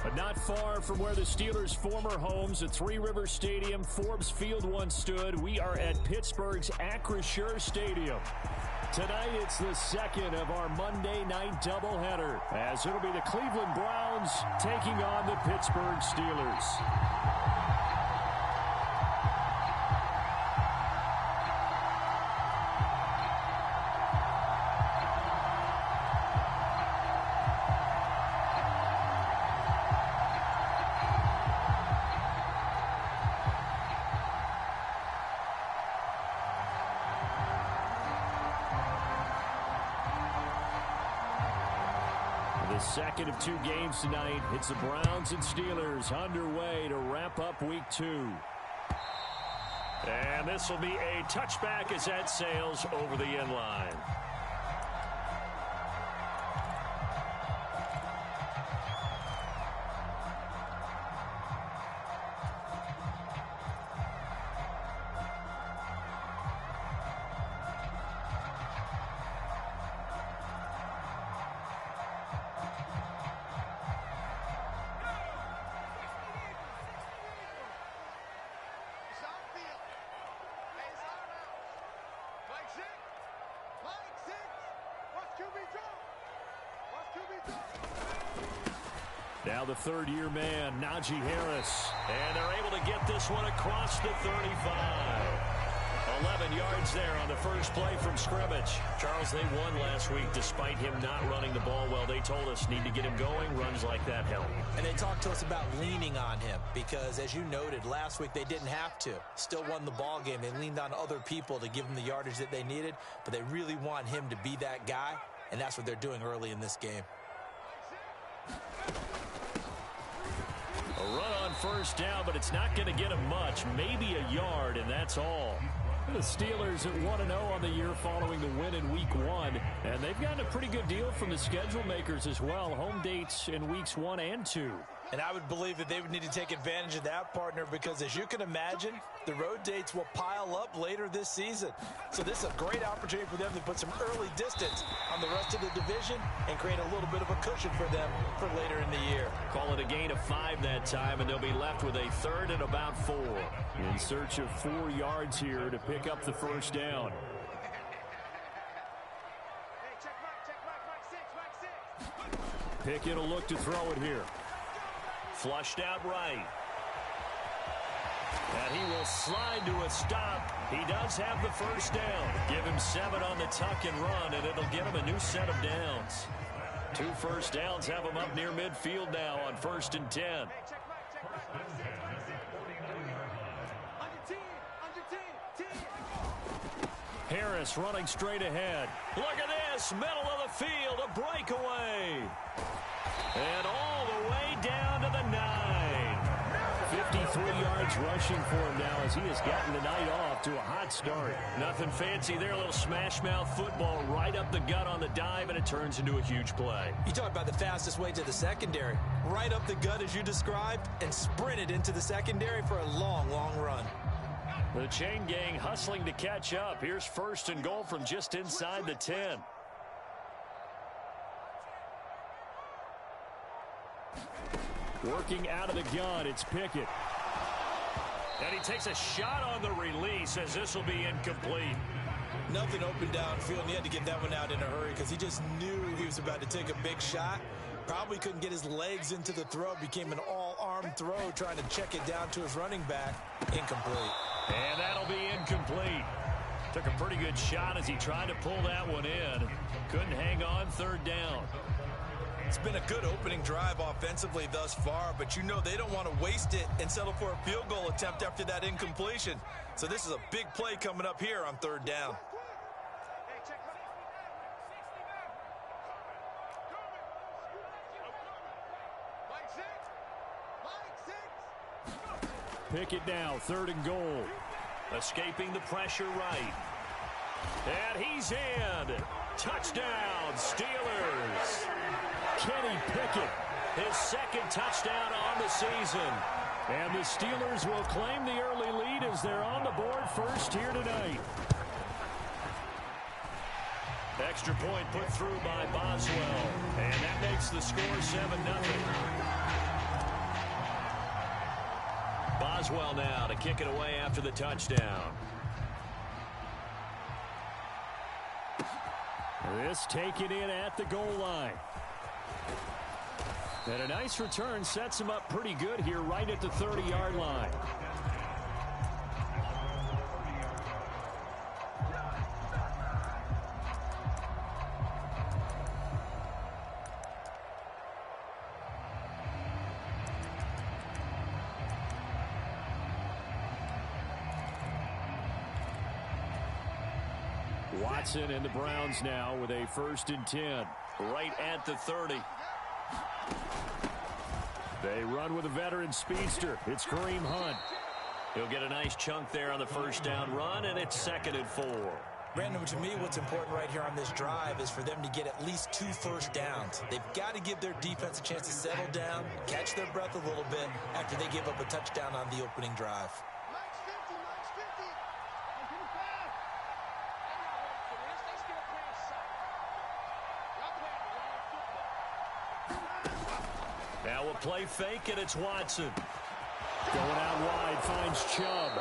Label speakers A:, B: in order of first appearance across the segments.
A: But not far from where the Steelers' former homes at Three Rivers Stadium, Forbes Field once stood, we are at Pittsburgh's Acrisure Stadium. Tonight, it's the second of our Monday night doubleheader, as it'll be the Cleveland Browns taking on the Pittsburgh Steelers. The second of two games tonight. It's the Browns and Steelers underway to wrap up week 2. And this will be a touchback as that sails over the end line. Now the third-year man, Najee Harris. And they're able to get this one across the 35. 11 yards there on the first play from scrimmage. Charles, they won last week despite him not running the ball well. They told us need to get him going. Runs like that help.
B: And they talked to us about leaning on him because, as you noted, last week they didn't have to. Still won the ball game. They leaned on other people to give them the yardage that they needed, but they really want him to be that guy, and that's what they're doing early in this game.
A: A run on first down, but it's not going to get him much. Maybe a yard, and that's all. The Steelers at 1-0 on the year following the win in week 1. And they've gotten a pretty good deal from the schedule makers as well. Home dates in weeks 1 and 2.
B: And I would believe that they would need to take advantage of that, partner, because as you can imagine, the road dates will pile up later this season. So this is a great opportunity for them to put some early distance on the rest of the division and create a little bit of a cushion for them for later in the year.
A: Call it a gain of 5 that time, and they'll be left with a third and about 4. In search of 4 yards here to pick up the first down. Pickett will look to throw it here. Flushed out right. And he will slide to a stop. He does have the first down. Give him 7 on the tuck and run, and it'll get him a new set of downs. 2 first downs have him up near midfield now on 1st and 10. Harris running straight ahead. Look at this, middle of the field, a breakaway. And all the way down to the 9. 53 yards rushing for him now as he has gotten the night off to a hot start. Nothing fancy there, a little smash mouth football right up the gut on the dive, and it turns into a huge play.
B: You talk about the fastest way to the secondary. Right up the gut as you described and sprinted into the secondary for a long, long run.
A: The chain gang hustling to catch up. Here's 1st and goal from just inside the 10. Working out of the gun, it's Pickett. And he takes a shot on the release as this will be incomplete.
B: Nothing open downfield, and he had to get that one out in a hurry because he just knew he was about to take a big shot. Probably couldn't get his legs into the throw. Became an all-arm throw trying to check it down to his running back. Incomplete.
A: And that'll be incomplete. Took a pretty good shot as he tried to pull that one in. Couldn't hang on, 3rd down.
B: It's been a good opening drive offensively thus far, but you know they don't want to waste it and settle for a field goal attempt after that incompletion. So this is a big play coming up here on 3rd down.
A: Pickett now, 3rd and goal. Escaping the pressure right. And he's in. Touchdown, Steelers. Kenny Pickett, his 2nd touchdown on the season. And the Steelers will claim the early lead as they're on the board first here tonight. Extra point put through by Boswell. And that makes the score 7-0. Boswell now to kick it away after the touchdown. This taken in at the goal line. And a nice return sets him up pretty good here right at the 30-yard line. Watson and the Browns now with a 1st and 10 right at the 30. They run with a veteran speedster. It's Kareem Hunt. He'll get a nice chunk there on the 1st down run, and it's 2nd and 4.
B: Brandon, to me, what's important right here on this drive is for them to get at least 2 first downs. They've got to give their defense a chance to settle down, catch their breath a little bit after they give up a touchdown on the opening drive.
A: Now a play fake, and it's Watson. Going out wide, finds Chubb.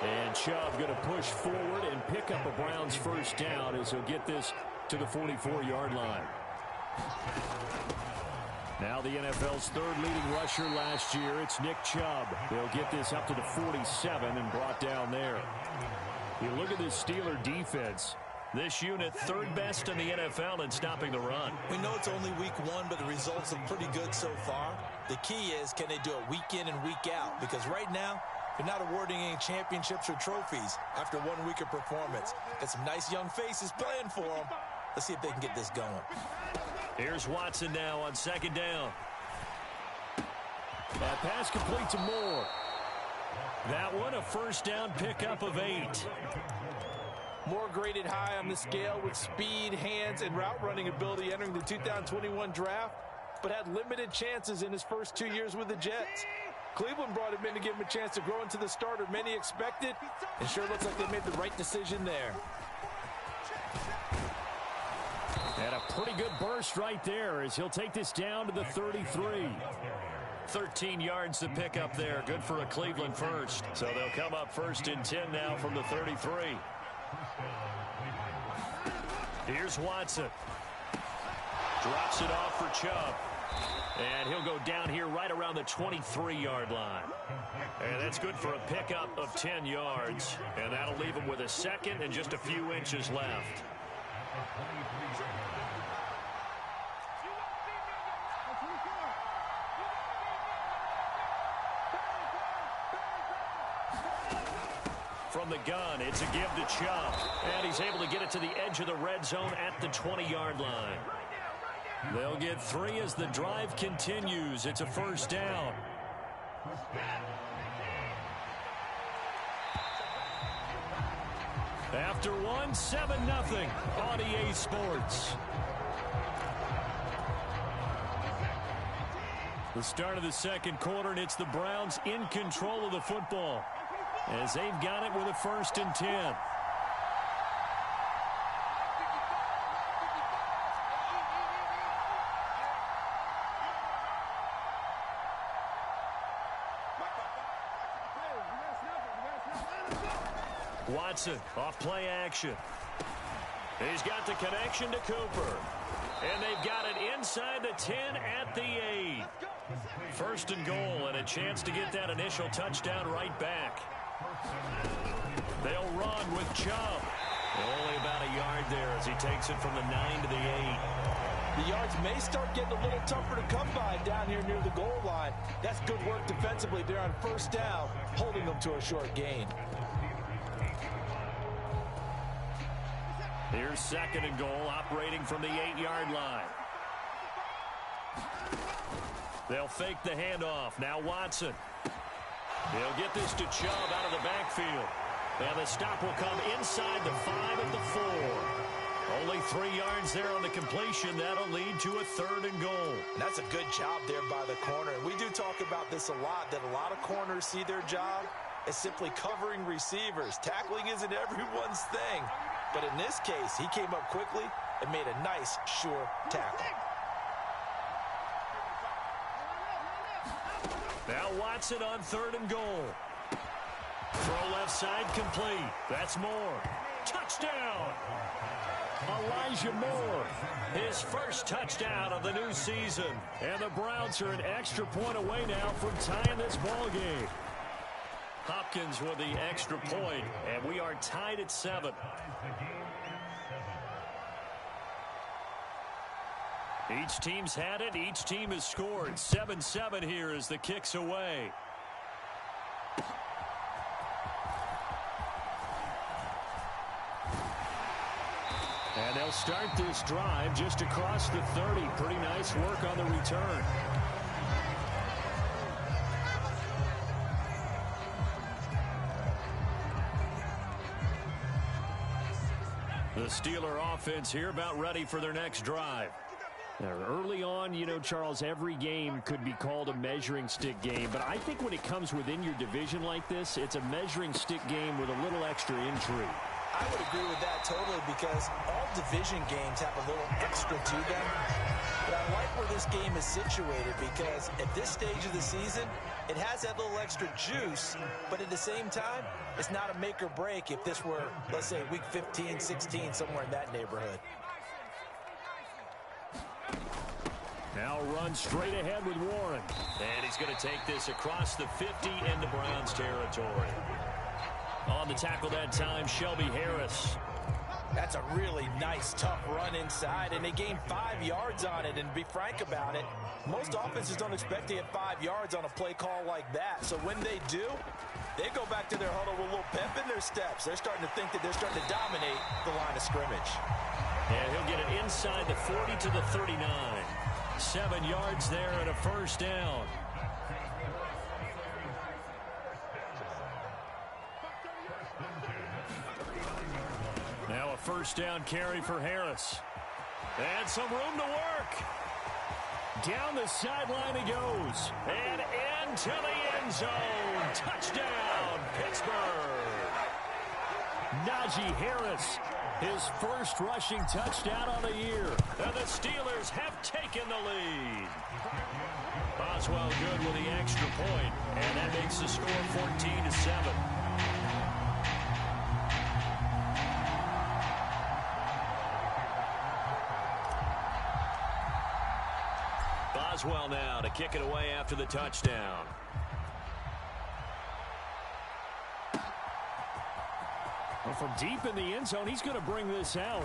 A: And Chubb going to push forward and pick up a Browns 1st down as he'll get this to the 44-yard line. Now the NFL's 3rd leading rusher last year, it's Nick Chubb. They'll get this up to the 47 and brought down there. You look at this Steeler defense. This unit 3rd best in the NFL in stopping the run.
B: We know it's only week 1, but the results look pretty good so far. The key is, can they do it week in and week out? Because right now, they're not awarding any championships or trophies after 1 week of performance. Got some nice young faces playing for them. Let's see if they can get this going.
A: Here's Watson now on 2nd down. That pass complete to Moore. That one a 1st down pickup of 8.
C: Moore graded high on the scale with speed, hands, and route running ability entering the 2021 draft, but had limited chances in his first 2 years with the Jets. Cleveland brought him in to give him a chance to grow into the starter many expected, and sure looks like they made the right decision there.
A: And a pretty good burst right there as he'll take this down to the 33. 13 yards to pick up there. Good for a Cleveland 1st. So they'll come up 1st and 10 now from the 33. Here's Watson. Drops it off for Chubb. And he'll go down here right around the 23-yard line. And that's good for a pickup of 10 yards. And that'll leave him with a 2nd and just a few inches left. From the gun, it's a give to Chubb. And he's able to get it to the edge of the red zone at the 20-yard line. They'll get 3 as the drive continues. It's a 1st down. After 1, 7-0 on EA Sports. The start of the 2nd quarter, and it's the Browns in control of the football as they've got it with a 1st and 10. Watson off play action. He's got the connection to Cooper. And they've got it inside the 10 at the 8. 1st and goal and a chance to get that initial touchdown right back. They'll run with Chubb. Only about a yard there as he takes it from the 9 to the 8.
C: The yards may start getting a little tougher to come by down here near the goal line. That's good work defensively there on 1st down, holding them to a short gain.
A: Here's 2nd and goal, operating from the 8-yard line. They'll fake the handoff. Now Watson. He'll get this to Chubb out of the backfield. And the stop will come inside the 5 at the 4. Only 3 yards there on the completion. That'll lead to a 3rd and goal.
B: And that's a good job there by the corner. And we do talk about this a lot, that a lot of corners see their job as simply covering receivers. Tackling isn't everyone's thing. But in this case, he came up quickly and made a nice, sure tackle.
A: Now Watson on 3rd and goal. Throw left side complete. That's Moore. Touchdown! Elijah Moore, his first touchdown of the new season. And the Browns are an extra point away now from tying this ball game. Hopkins with the extra point, and we are tied at 7. Each team's had it. Each team has scored. 7-7 here as the kick's away. And they'll start this drive just across the 30. Pretty nice work on the return. The Steeler offense here about ready for their next drive. Now, early on, you know, Charles, every game could be called a measuring stick game. But I think when it comes within your division like this, it's a measuring stick game with a little extra intrigue.
B: I would agree with that totally because all division games have a little extra to them. But I like where this game is situated because at this stage of the season, it has that little extra juice, but at the same time, it's not a make or break if this were, let's say, week 15, 16, somewhere in that neighborhood.
A: Now run straight ahead with Warren. And he's going to take this across the 50 into Browns territory. On the tackle that time, Shelby Harris.
B: That's a really nice, tough run inside, and they gained 5 yards on it. And to be frank about it, most offenses don't expect to get 5 yards on a play call like that. So when they do, they go back to their huddle with a little pep in their steps. They're starting to think that they're starting to dominate the line of scrimmage.
A: And he'll get it inside the 40 to the 39. 7 yards there and a first down. Now a first down carry for Harris. And some room to work. Down the sideline he goes. And into the end zone. Touchdown, Pittsburgh. Najee Harris, his first rushing touchdown on the year. And the Steelers have taken the lead. Boswell good with the extra point. And that makes the score 14-7. Boswell now to kick it away after the touchdown. Well, from deep in the end zone, he's going to bring this out.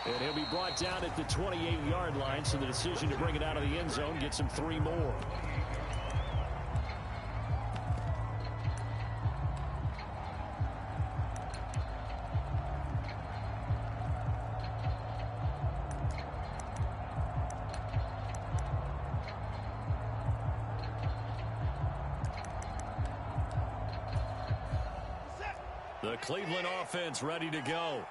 A: And he'll be brought down at the 28-yard line, so the decision to bring it out of the end zone gets him 3 more. The Cleveland offense ready to go.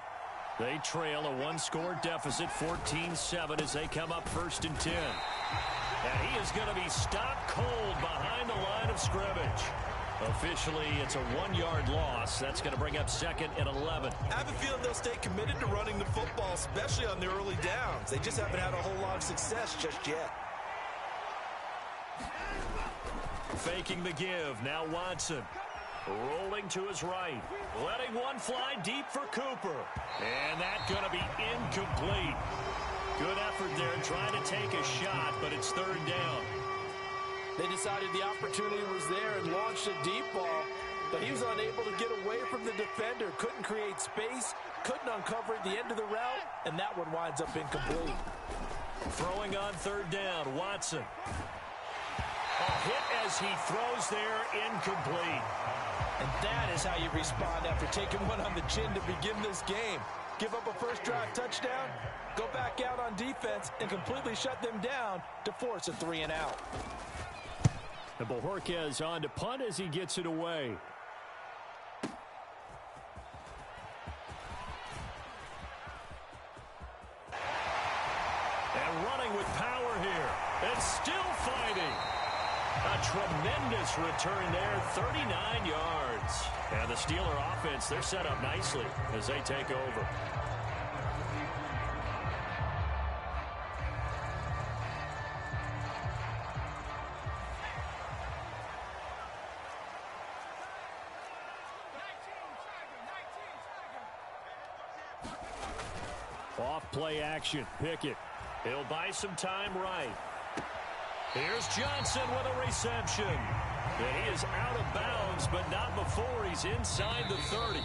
A: They trail a 1-score deficit, 14-7, as they come up 1st and 10. And he is going to be stopped cold behind the line of scrimmage. Officially, it's a 1-yard loss. That's going to bring up 2nd and 11.
B: I have a feeling they'll stay committed to running the football, especially on the early downs. They just haven't had a whole lot of success just yet.
A: Faking the give. Now Watson. Rolling to his right. Letting one fly deep for Cooper. And that's going to be incomplete. Good effort there trying to take a shot, but it's 3rd down.
C: They decided the opportunity was there and launched a deep ball, but he was unable to get away from the defender. Couldn't create space, couldn't uncover at the end of the route, and that one winds up incomplete.
A: Throwing on 3rd down, Watson. A hit as he throws there, incomplete.
C: And that is how you respond after taking one on the chin to begin this game. Give up a first drive touchdown, go back out on defense, and completely shut them down to force a 3-and-out.
A: And Bojorquez on to punt as he gets it away. And running with power here. And still fighting. A tremendous return there, 39 yards. And the Steeler offense, they're set up nicely as they take over. Off play action. Pickett. He'll buy some time right. Here's Johnson with a reception. And he is out of bounds, but not before he's inside the 30.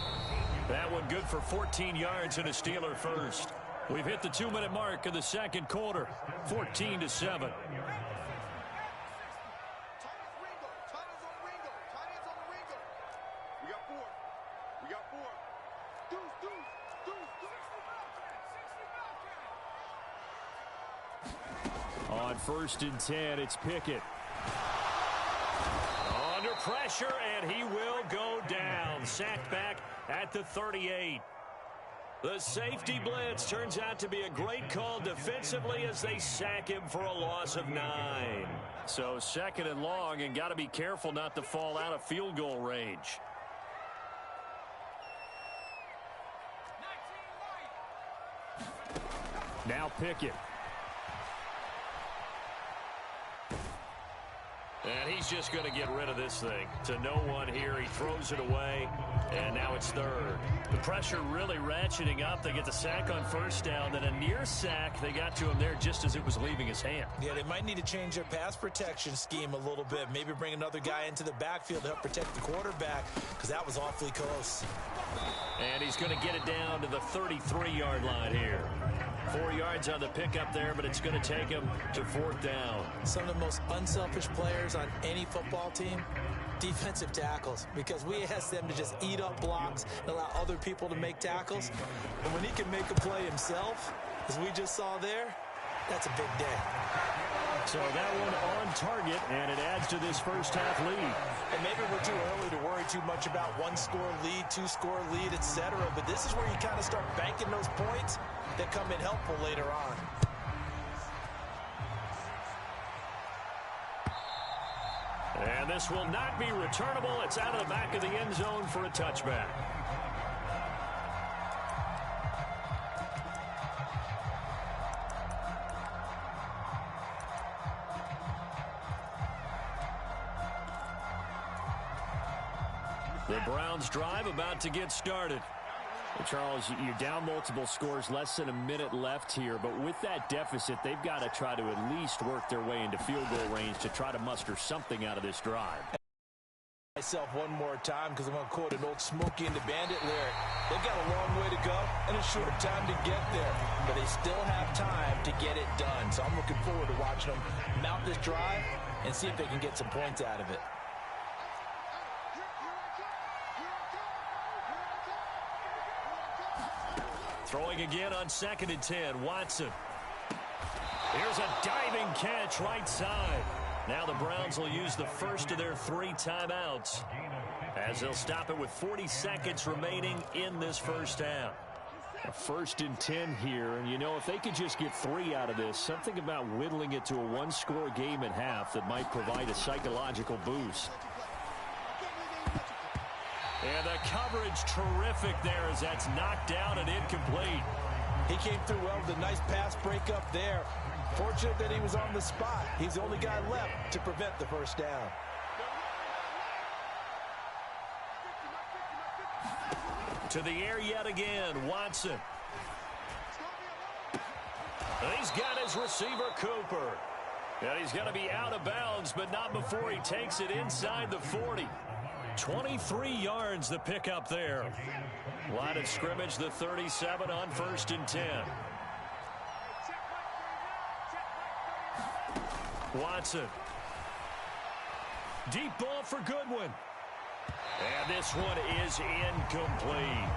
A: That one good for 14 yards and a Steeler first. We've hit the 2-minute mark of the second quarter. 14-7. On 1st and 10, it's Pickett. Under pressure, and he will go down. Sacked back at the 38. The safety blitz turns out to be a great call defensively as they sack him for a loss of 9. So 2nd and long, and got to be careful not to fall out of field goal range. Now Pickett. And he's just going to get rid of this thing. To no one here. He throws it away. And now it's 3rd. The pressure really ratcheting up. They get the sack on 1st down. Then a near sack. They got to him there just as it was leaving his hand.
B: Yeah, they might need to change their pass protection scheme a little bit. Maybe bring another guy into the backfield to help protect the quarterback, because that was awfully close.
A: And he's going to get it down to the 33-yard line here. 4 yards on the pickup there, but it's going to take him to 4th down.
B: Some of the most unselfish players on any football team, defensive tackles, because we ask them to just eat up blocks and allow other people to make tackles. And when he can make a play himself, as we just saw there, that's a big day.
A: So that one on target, and it adds to this first half lead.
B: And maybe we're too early to worry too much about 1-score lead, 2-score lead, etc. But this is where you kind of start banking those points that come in helpful later on.
A: And this will not be returnable. It's out of the back of the end zone for a touchback. The Browns drive about to get started. Charles, you're down multiple scores, less than a minute left here, but with that deficit, they've got to try to at least work their way into field goal range to try to muster something out of this drive.
B: Myself one more time, because I'm going to quote an old Smokey and the Bandit lyric. They've got a long way to go and a short time to get there, but they still have time to get it done. So I'm looking forward to watching them mount this drive and see if they can get some points out of it.
A: Throwing again on 2nd and 10, Watson. Here's a diving catch right side. Now the Browns will use the first of their 3 timeouts, as they'll stop it with 40 seconds remaining in this first half. A 1st and 10 here, and you know, if they could just get 3 out of this, something about whittling it to a 1-score game at half that might provide a psychological boost. And the coverage terrific there as that's knocked down and incomplete.
B: He came through well with a nice pass breakup there. Fortunate that he was on the spot. He's the only guy left to prevent the first down.
A: To the air yet again, Watson. He's got his receiver, Cooper. And he's going to be out of bounds, but not before he takes it inside the 40. 23 yards the pickup there. Line of scrimmage, the 37 on 1st and 10. Watson. Deep ball for Goodwin. And this one is incomplete.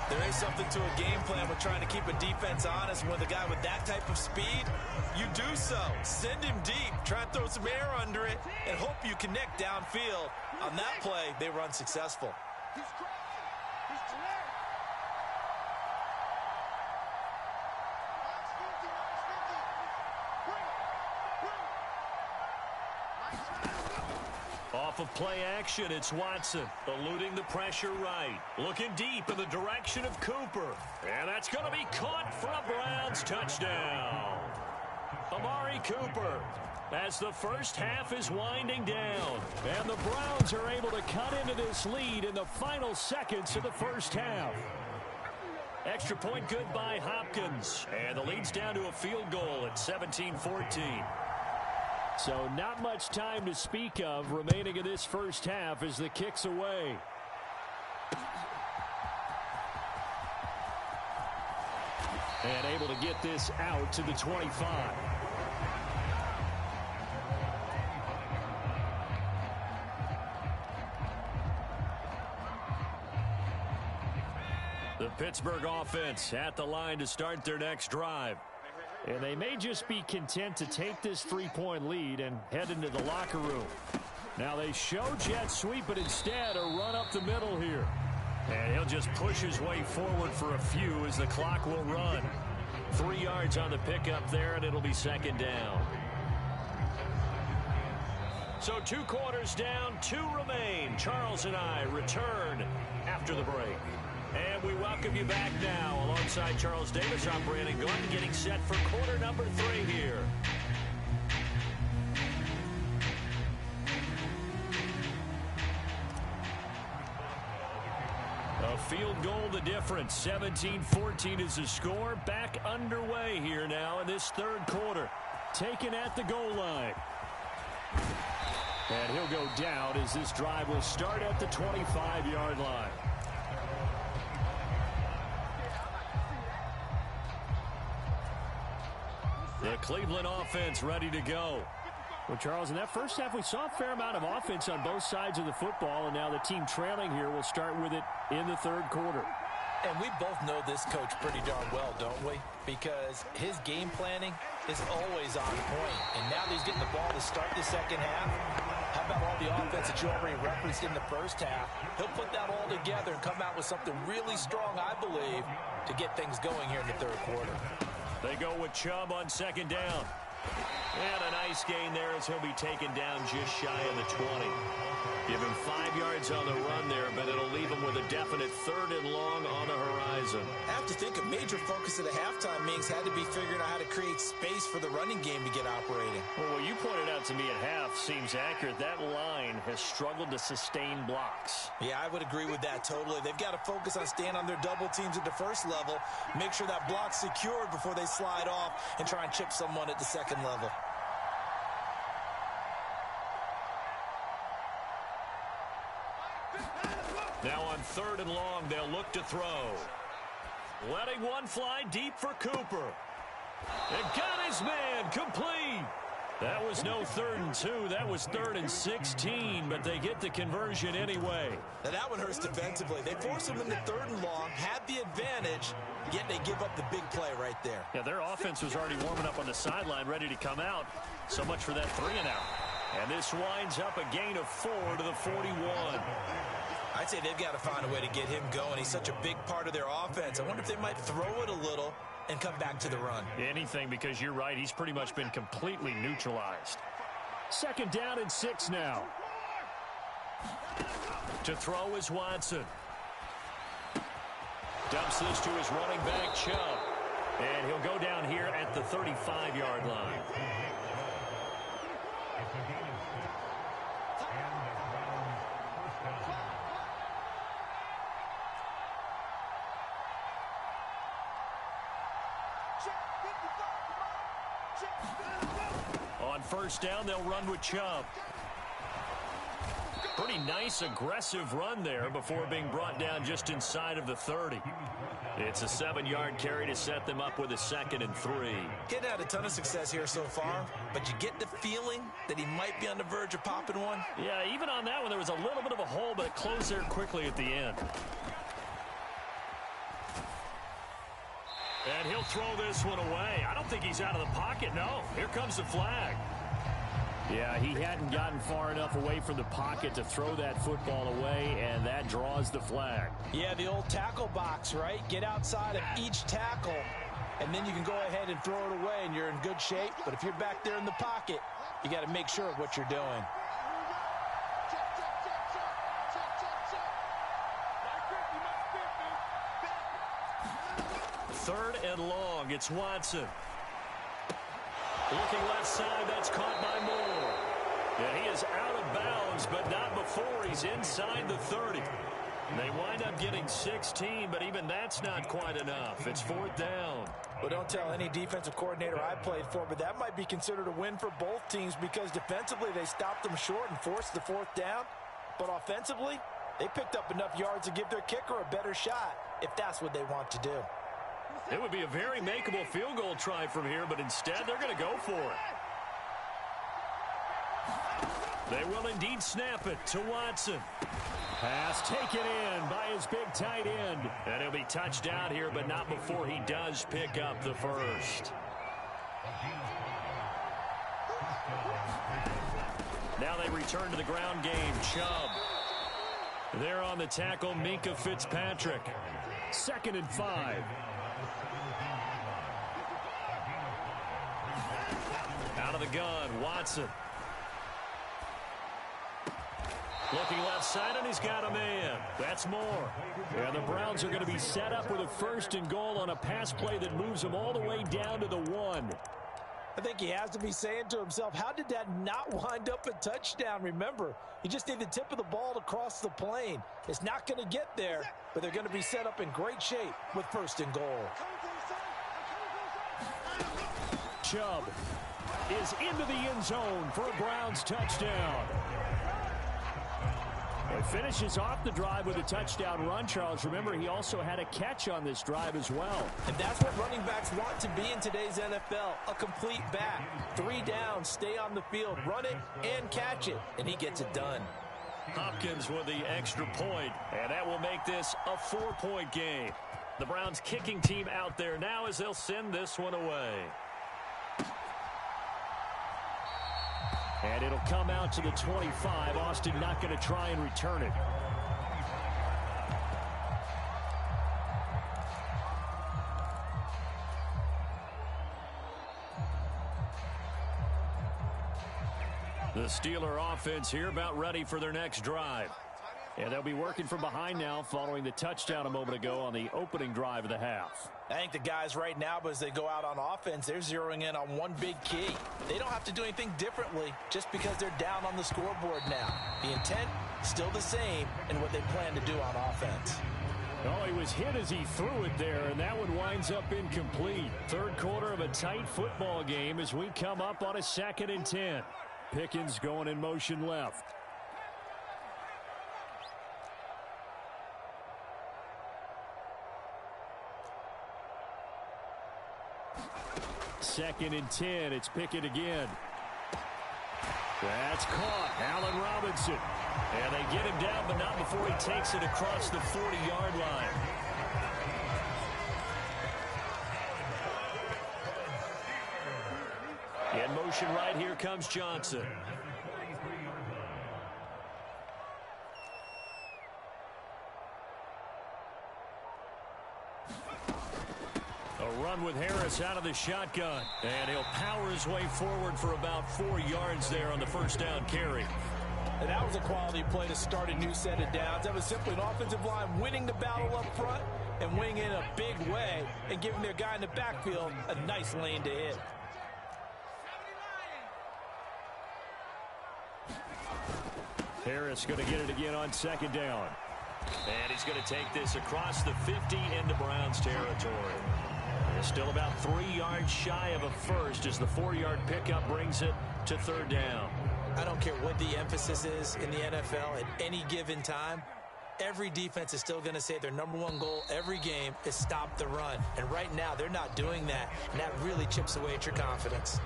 B: There is something to a game plan with trying to keep a defense honest. With a guy with that type of speed, you do so. Send him deep. Try and throw some air under it and hope you connect downfield. On that play, they were unsuccessful.
A: Off of play action, it's Watson, eluding the pressure right. Looking deep in the direction of Cooper. And that's going to be caught for a Browns touchdown. Amari Cooper, as the first half is winding down. And the Browns are able to cut into this lead in the final seconds of the first half. Extra point good by Hopkins. And the lead's down to a field goal at 17-14.
D: So not much time to speak of remaining in this first half as the kick's away. And able to get this out to the 25.
A: The Pittsburgh offense at the line to start their next drive.
D: And they may just be content to take this 3-point lead and head into the locker room. Now they show jet sweep, but instead a run up the middle here.
A: And he'll just push his way forward for a few as the clock will run. 3 yards on the pickup there, and it'll be second down. So 2 quarters down, 2 remain. Charles and I return after the break. And we welcome you back now alongside Charles Davis. I'm Brandon Gordon getting set for quarter number 3 here. A field goal the difference. 17-14 is the score. Back underway here now in this third quarter.
D: Taken at the goal line. And he'll go down as this drive will start at the 25-yard line.
A: The Cleveland offense ready to go.
D: Well, Charles, in that first half, we saw a fair amount of offense on both sides of the football, and now the team trailing here will start with it in the third quarter.
B: And we both know this coach pretty darn well, don't we? Because his game planning is always on point. And now that he's getting the ball to start the second half, how about all the offense that you already referenced in the first half? He'll put that all together and come out with something really strong, I believe, to get things going here in the third quarter.
A: They go with Chubb on second down. And a nice gain there as he'll be taken down just shy of the 20. Give him 5 yards on the run there, but it'll leave him with a definite 3rd and long on the horizon.
B: I have to think a major focus of the halftime meetings had to be figuring out how to create space for the running game to get operating.
D: Well, what you pointed out to me at half seems accurate. That line has struggled to sustain blocks.
B: Yeah, I would agree with that totally. They've got to focus on staying on their double teams at the first level, make sure that block's secured before they slide off and try and chip someone at the second level.
A: Now on 3rd and long, they'll look to throw. Letting one fly deep for Cooper. And got his man complete. That was no 3rd and 2. That was 3rd and 16, but they get the conversion anyway.
B: Now that one hurts defensively. They force him into 3rd and long, had the advantage, yet they give up the big play right there.
D: Yeah, their offense was already warming up on the sideline, ready to come out. So much for that 3 and out.
A: And this winds up a gain of 4 to the 41.
B: I'd say they've got to find a way to get him going. He's such a big part of their offense. I wonder if they might throw it a little and come back to the run.
D: Anything, because you're right. He's pretty much been completely neutralized. 2nd down and 6 now.
A: To throw is Watson. Dumps this to his running back, Chubb. And he'll go down here at the 35-yard line. On 1st down, they'll run with Chubb. Pretty nice, aggressive run there before being brought down just inside of the 30. It's a 7-yard carry to set them up with a 2nd and 3.
B: Getting had a ton of success here so far, but you get the feeling that he might be on the verge of popping one.
A: Yeah, even on that one, there was a little bit of a hole, but it closed there quickly at the end. And he'll throw this one away. I don't think he's out of the pocket, no. Here comes the flag.
D: Yeah, he hadn't gotten far enough away from the pocket to throw that football away, and that draws the flag.
B: Yeah, the old tackle box, right? Get outside of each tackle, and then you can go ahead and throw it away, and you're in good shape. But if you're back there in the pocket, you got to make sure of what you're doing.
A: Third and long, it's Watson. Looking left side, that's caught by Moore. And he is out of bounds, but not before he's inside the 30. They wind up getting 16, but even that's not quite enough. It's 4th down.
B: Well, don't tell any defensive coordinator I played for, but that might be considered a win for both teams because defensively they stopped them short and forced the 4th down. But offensively, they picked up enough yards to give their kicker a better shot if that's what they want to do.
A: It would be a very makeable field goal try from here, but instead they're going to go for it. They will indeed snap it to Watson.
D: Pass taken in by his big tight end.
A: And he'll be touched out here, but not before he does pick up the first. Now they return to the ground game. Chubb. There on the tackle, Minka Fitzpatrick.
D: 2nd and 5.
A: Out of the gun, Watson. Looking left side, and he's got a man. That's more.
D: And the Browns are going to be set up with a 1st and goal on a pass play that moves them all the way down to the 1.
B: I think he has to be saying to himself, how did that not wind up a touchdown? Remember, you just need the tip of the ball to cross the plane. It's not going to get there, but they're going to be set up in great shape with 1st and goal.
D: Chubb is into the end zone for a Browns touchdown. He finishes off the drive with a touchdown run, Charles. Remember, he also had a catch on this drive as well.
B: And that's what running backs want to be in today's NFL, a complete back. 3 downs, stay on the field, run it, and catch it, and he gets it done.
A: Hopkins with the extra point, and that will make this a 4-point game. The Browns kicking team out there now as they'll send this one away.
D: And it'll come out to the 25. Austin not going to try and return it.
A: The Steeler offense here about ready for their next drive.
D: And they'll be working from behind now following the touchdown a moment ago on the opening drive of the half.
B: I think the guys right now, as they go out on offense, they're zeroing in on one big key. They don't have to do anything differently just because they're down on the scoreboard now. The intent, still the same in what they plan to do on offense.
D: Oh, he was hit as he threw it there, and that one winds up incomplete. 3rd quarter of a tight football game as we come up on a 2nd and 10. Pickens going in motion left. Second and 10. It's Pickett again. That's caught. Allen Robinson.
A: And they get him down, but not before he takes it across the 40-yard line. In motion right here comes Johnson. A run with Harris out of the shotgun. And he'll power his way forward for about 4 yards there on the 1st down carry.
B: And that was a quality play to start a new set of downs. That was simply an offensive line winning the battle up front and winning in a big way and giving their guy in the backfield a nice lane to hit.
D: Harris going to get it again on 2nd down.
A: And he's going to take this across the 50 into Browns territory. They're still about 3 yards shy of a first as the 4-yard pickup brings it to 3rd down.
B: I don't care what the emphasis is in the NFL at any given time. Every defense is still going to say their #1 goal every game is stop the run. And right now, they're not doing that. And that really chips away at your confidence.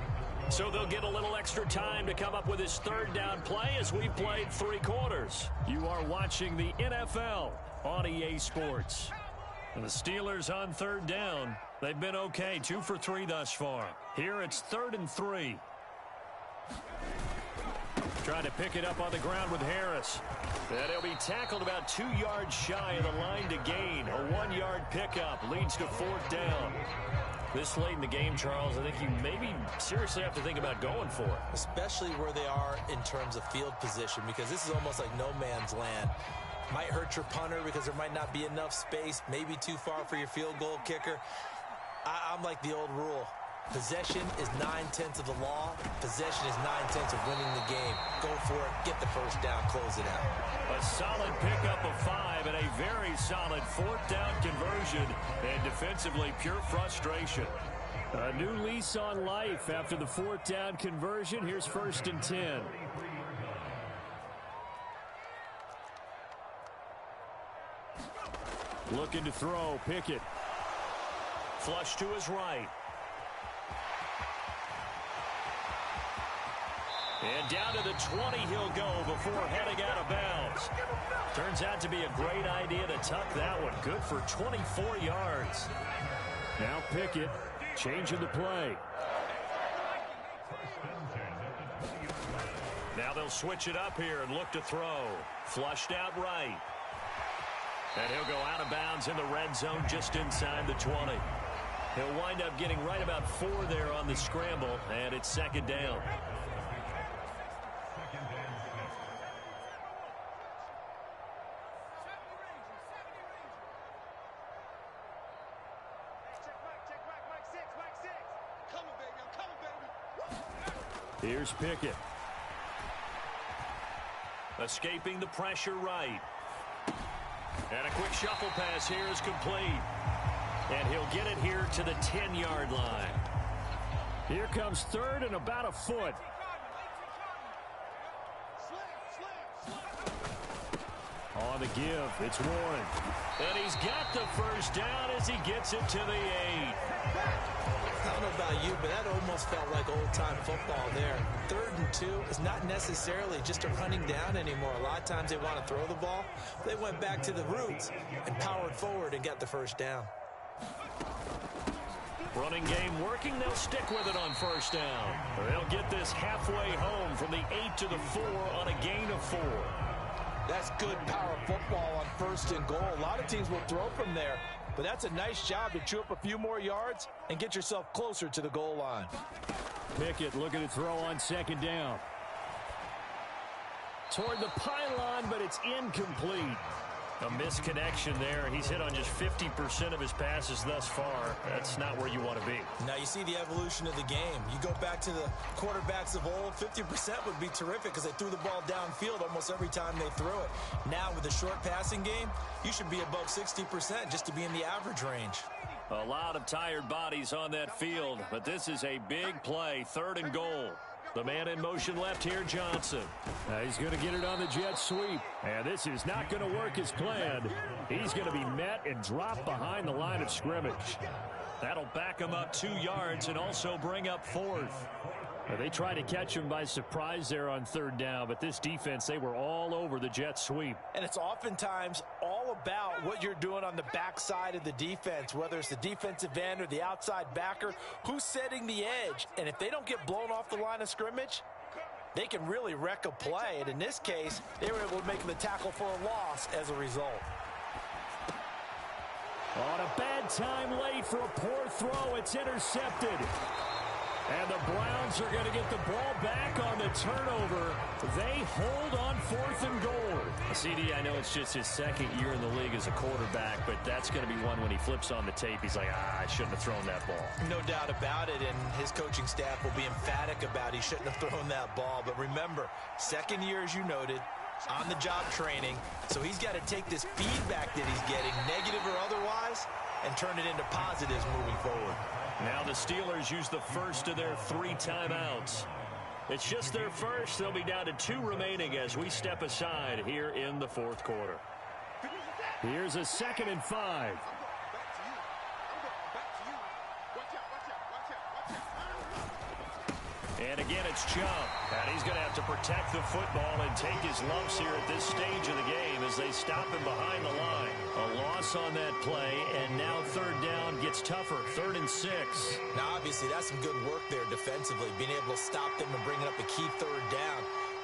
A: So they'll get a little extra time to come up with his 3rd down play as we played 3 quarters. You are watching the NFL on EA Sports. And the Steelers on 3rd down. They've been okay, 2 for 3 thus far. Here it's 3rd and 3. Trying to pick it up on the ground with Harris. And he'll be tackled about 2 yards shy of the line to gain. A 1-yard pickup leads to 4th down. This late in the game, Charles, I think you maybe seriously have to think about going for it.
B: Especially where they are in terms of field position, because this is almost like no man's land. Might hurt your punter because there might not be enough space, maybe too far for your field goal kicker. I'm like the old rule. Possession is 9/10 of the law. Possession is 9/10 of winning the game. Go for it. Get the first down. Close it out.
A: A solid pickup of 5 and a very solid 4th down conversion. And defensively, pure frustration.
D: A new lease on life after the 4th down conversion. Here's 1st and 10. Looking to throw. Pickett.
A: Flush to his right. And down to the 20 he'll go before heading out of bounds. Turns out to be a great idea to tuck that one. Good for 24 yards.
D: Now Pickett changing the play.
A: Now they'll switch it up here and look to throw. Flushed out right. And he'll go out of bounds in the red zone just inside the 20. He'll wind up getting right about 4 there on the scramble, and it's 2nd down.
D: Here's Pickett.
A: Escaping the pressure right. And a quick shuffle pass here is complete. And he'll get it here to the 10-yard line.
D: Here comes 3rd and about a foot. On the give, it's Warren.
A: And he's got the first down as he gets it to the 8.
B: I don't know about you, but that almost felt like old-time football there. 3rd and 2 is not necessarily just a running down anymore. A lot of times they want to throw the ball. They went back to the roots and powered forward and got the first down.
A: Running game working. They'll stick with it on 1st down. They'll get this halfway home from the 8 to the 4 on a gain of 4.
B: That's good power football on 1st and goal. A lot of teams will throw from there, but that's a nice job to chew up a few more yards and get yourself closer to the goal line.
D: Pickett looking to throw on 2nd down. Toward the pylon, but it's incomplete.
A: A misconnection there. He's hit on just 50% of his passes thus far. That's not where you want to be.
B: Now you see the evolution of the game. You go back to the quarterbacks of old, 50% would be terrific because they threw the ball downfield almost every time they threw it. Now with the short passing game, you should be above 60% just to be in the average range.
A: A lot of tired bodies on that field, but this is a big play. 3rd and goal. The man in motion left here, Johnson.
D: He's going to get it on the jet sweep. And this is not going to work as planned. He's going to be met and dropped behind the line of scrimmage.
A: That'll back him up 2 yards and also bring up 4th.
D: They tried to catch him by surprise there on 3rd down, but this defense, they were all over the jet sweep.
B: And it's oftentimes all about what you're doing on the backside of the defense, whether it's the defensive end or the outside backer, who's setting the edge. And if they don't get blown off the line of scrimmage, they can really wreck a play. And in this case, they were able to make the tackle for a loss as a result.
D: On a bad time late for a poor throw, it's intercepted. And the Browns are going to get the ball back on the turnover. They hold on 4th and goal.
A: CD, I know it's just his 2nd year in the league as a quarterback, but that's going to be one when he flips on the tape. He's like, I shouldn't have thrown that ball.
B: No doubt about it, and his coaching staff will be emphatic about he shouldn't have thrown that ball. But remember, 2nd year, as you noted, on-the-job training. So he's got to take this feedback that he's getting, negative or otherwise, and turn it into positives moving forward.
A: Now the Steelers use the first of their 3 timeouts. It's just their first. They'll be down to 2 remaining as we step aside here in the 4th quarter.
D: Here's a 2nd and 5.
A: And again, it's Chubb. And he's going to have to protect the football and take his lumps here at this stage of the game as they stop him behind the line. A loss on that play, and now 3rd down gets tougher. 3rd and 6.
B: Now, obviously, that's some good work there defensively, being able to stop them and bringing up a key 3rd down.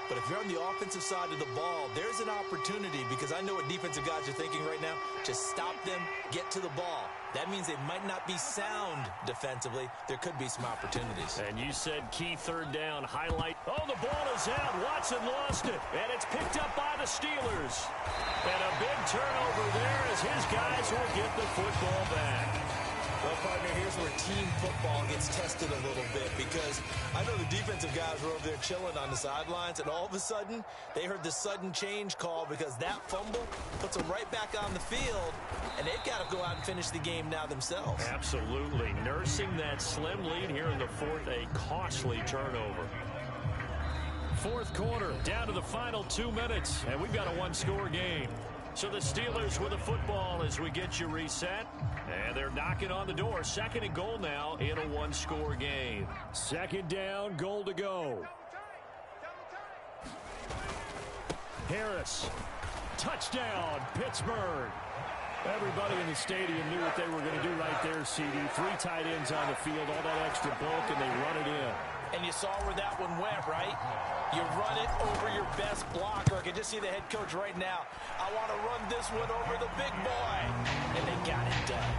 B: But if you're on the offensive side of the ball, there's an opportunity, because I know what defensive guys are thinking right now. Just stop them, get to the ball. That means they might not be sound defensively. There could be some opportunities.
A: And you said key 3rd down highlight. Oh, the ball is out. Watson lost it. And it's picked up by the Steelers. And a big turnover there as his guys will get the football back.
B: Well, partner, here's where team football gets tested a little bit because I know the defensive guys were over there chilling on the sidelines, and all of a sudden, they heard the sudden change call because that fumble puts them right back on the field, and they've got to go out and finish the game now themselves.
A: Absolutely. Nursing that slim lead here in the fourth, a costly turnover. Fourth quarter, down to the final 2 minutes, and we've got a one-score game. So the Steelers with the football as we get you reset. And they're knocking on the door. Second and goal now in a one-score game. Second down, goal to go. Harris. Touchdown, Pittsburgh. Everybody in the stadium knew what they were going to do right there, CD. 3 tight ends on the field, all that extra bulk, and they run it in.
B: And you saw where that one went, right? You run it over your best blocker. I can just see the head coach right now. I want to run this one over the big boy. And they got it done.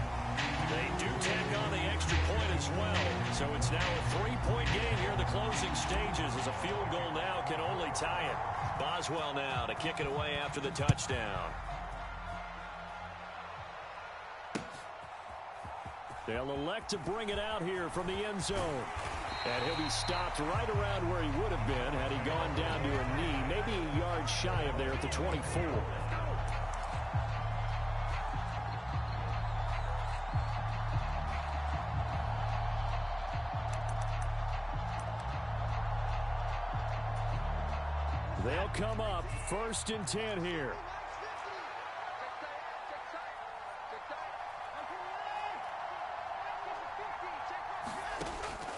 A: They do tack on the extra point as well. So it's now a 3-point game here in the closing stages as a field goal now can only tie it. Boswell now to kick it away after the touchdown. They'll elect to bring it out here from the end zone. And he'll be stopped right around where he would have been had he gone down to a knee, maybe a yard shy of there at the 24. They'll come up 1st and 10 here.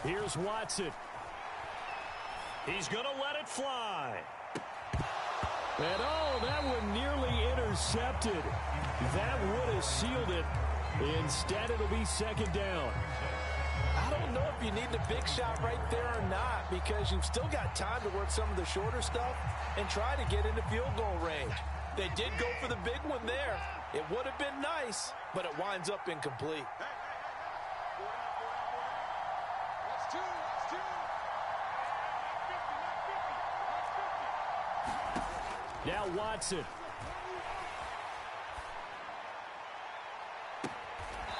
A: Here's Watson. He's going to let it fly. And oh, that one nearly intercepted. That would have sealed it. Instead, it'll be second down.
B: I don't know if you need the big shot right there or not because you've still got time to work some of the shorter stuff and try to get into field goal range. They did go for the big one there. It would have been nice, but it winds up incomplete.
A: Now Watson.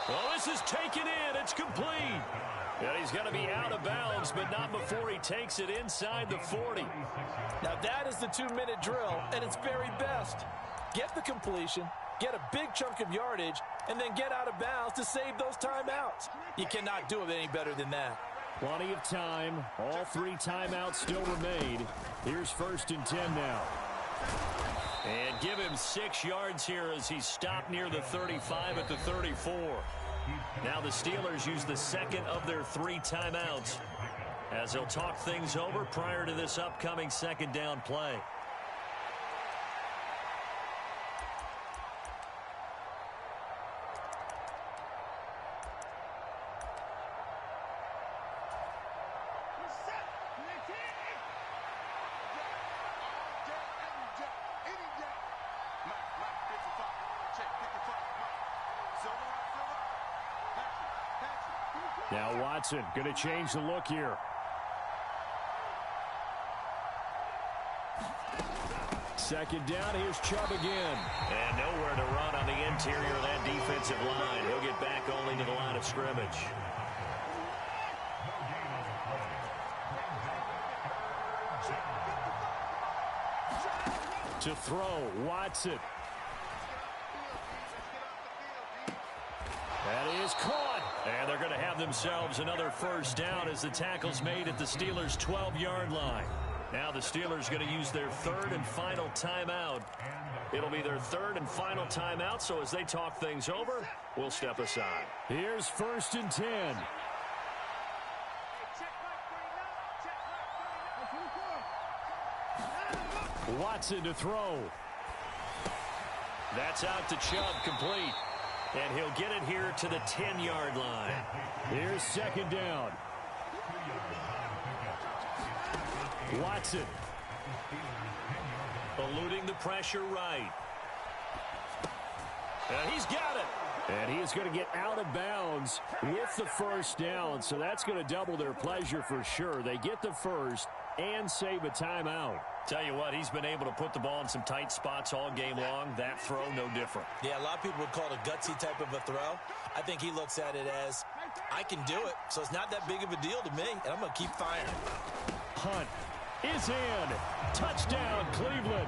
A: Well, this is taken in. It's complete. And he's going to be out of bounds, but not before he takes it inside the 40.
B: Now that is the 2-minute drill at its very best. Get the completion, get a big chunk of yardage, and then get out of bounds to save those timeouts. You cannot do it any better than that.
A: Plenty of time. All 3 timeouts still remain. Here's 1st and 10 now. And give him 6 yards here as he's stopped near the 35 at the 34. Now the Steelers use the second of their 3 timeouts as they'll talk things over prior to this upcoming second down play. Now Watson going to change the look here. Second down, here's Chubb again. And nowhere to run on the interior of that defensive line. He'll get back only to the line of scrimmage. To throw, Watson. That is caught. And they're going to have themselves another first down as the tackle's made at the Steelers' 12-yard line. Now the Steelers going to use their 3rd and final timeout. It'll be their 3rd and final timeout, so as they talk things over, we'll step aside. Here's 1st and 10. Watson to throw. That's out to Chubb, complete. And he'll get it here to the 10-yard line. Here's second down. Watson. Eluding the pressure right. And he's got it.
D: And he is going to get out of bounds with the first down, so that's going to double their pleasure for sure. They get the first and save a timeout.
A: Tell you what, he's been able to put the ball in some tight spots all game long. That throw, no different.
B: Yeah, a lot of people would call it a gutsy type of a throw. I think he looks at it as, I can do it, so it's not that big of a deal to me, and I'm going to keep firing.
D: Hunt is in. Touchdown, Cleveland.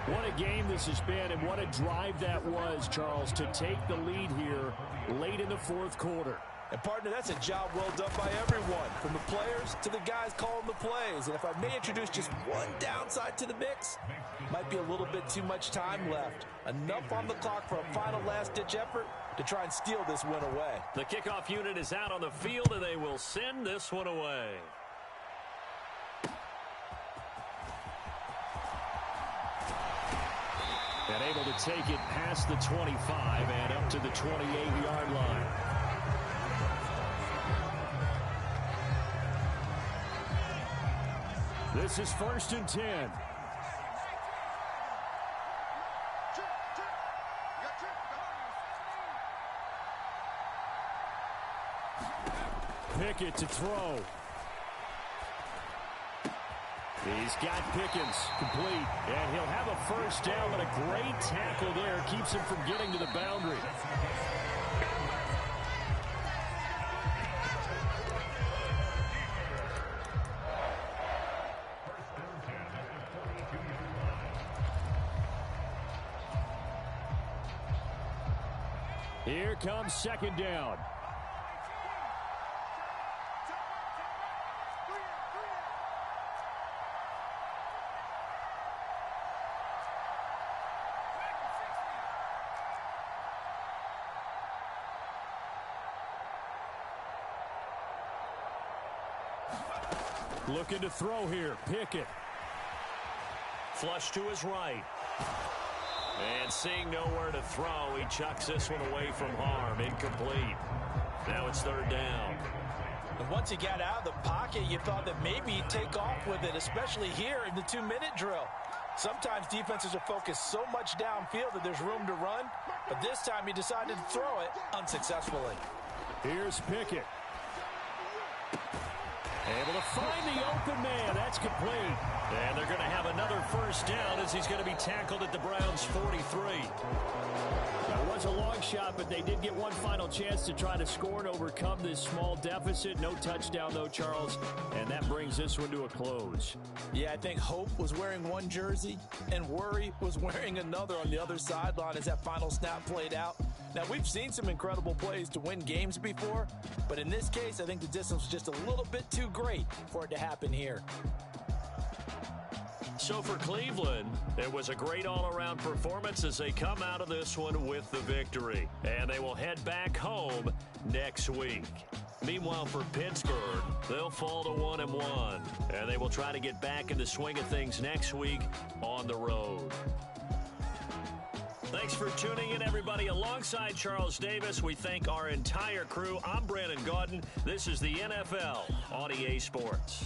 D: What a game this has been, and what a drive that was, Charles, to take the lead here late in the fourth quarter.
C: And, partner, that's a job well done by everyone, from the players to the guys calling the plays. And if I may introduce just one downside to the mix, might be a little bit too much time left. Enough on the clock for a final last-ditch effort to try and steal this win away.
A: The kickoff unit is out on the field, and they will send this one away.
D: And able to take it past the 25 and up to the 28-yard line. This is 1st and 10. Pickett to throw. He's got Pickens complete, and he'll have a first down, but a great tackle there keeps him from getting to the boundary. Here comes 2nd down. Looking to throw here. Pickett.
A: Flush to his right. And seeing nowhere to throw, he chucks this one away from harm. Incomplete. Now it's 3rd down.
B: And once he got out of the pocket, you thought that maybe he'd take off with it, especially here in the 2-minute drill. Sometimes defenses are focused so much downfield that there's room to run, but this time he decided to throw it unsuccessfully.
D: Here's Pickett. Able to find the open man. That's complete.
A: And they're going to have another first down as he's going to be tackled at the Browns' 43.
D: That was a long shot, but they did get one final chance to try to score and overcome this small deficit. No touchdown, though, Charles, and that brings this one to a close.
B: Yeah, I think Hope was wearing one jersey and Worry was wearing another on the other sideline as that final snap played out. Now, we've seen some incredible plays to win games before, but in this case, I think the distance was just a little bit too great for it to happen here.
A: So for Cleveland, it was a great all-around performance as they come out of this one with the victory. And they will head back home next week. Meanwhile, for Pittsburgh, they'll fall to 1-1. And they will try to get back in the swing of things next week on the road. Thanks for tuning in, everybody. Alongside Charles Davis, we thank our entire crew. I'm Brandon Gaudin. This is the NFL on EA Sports.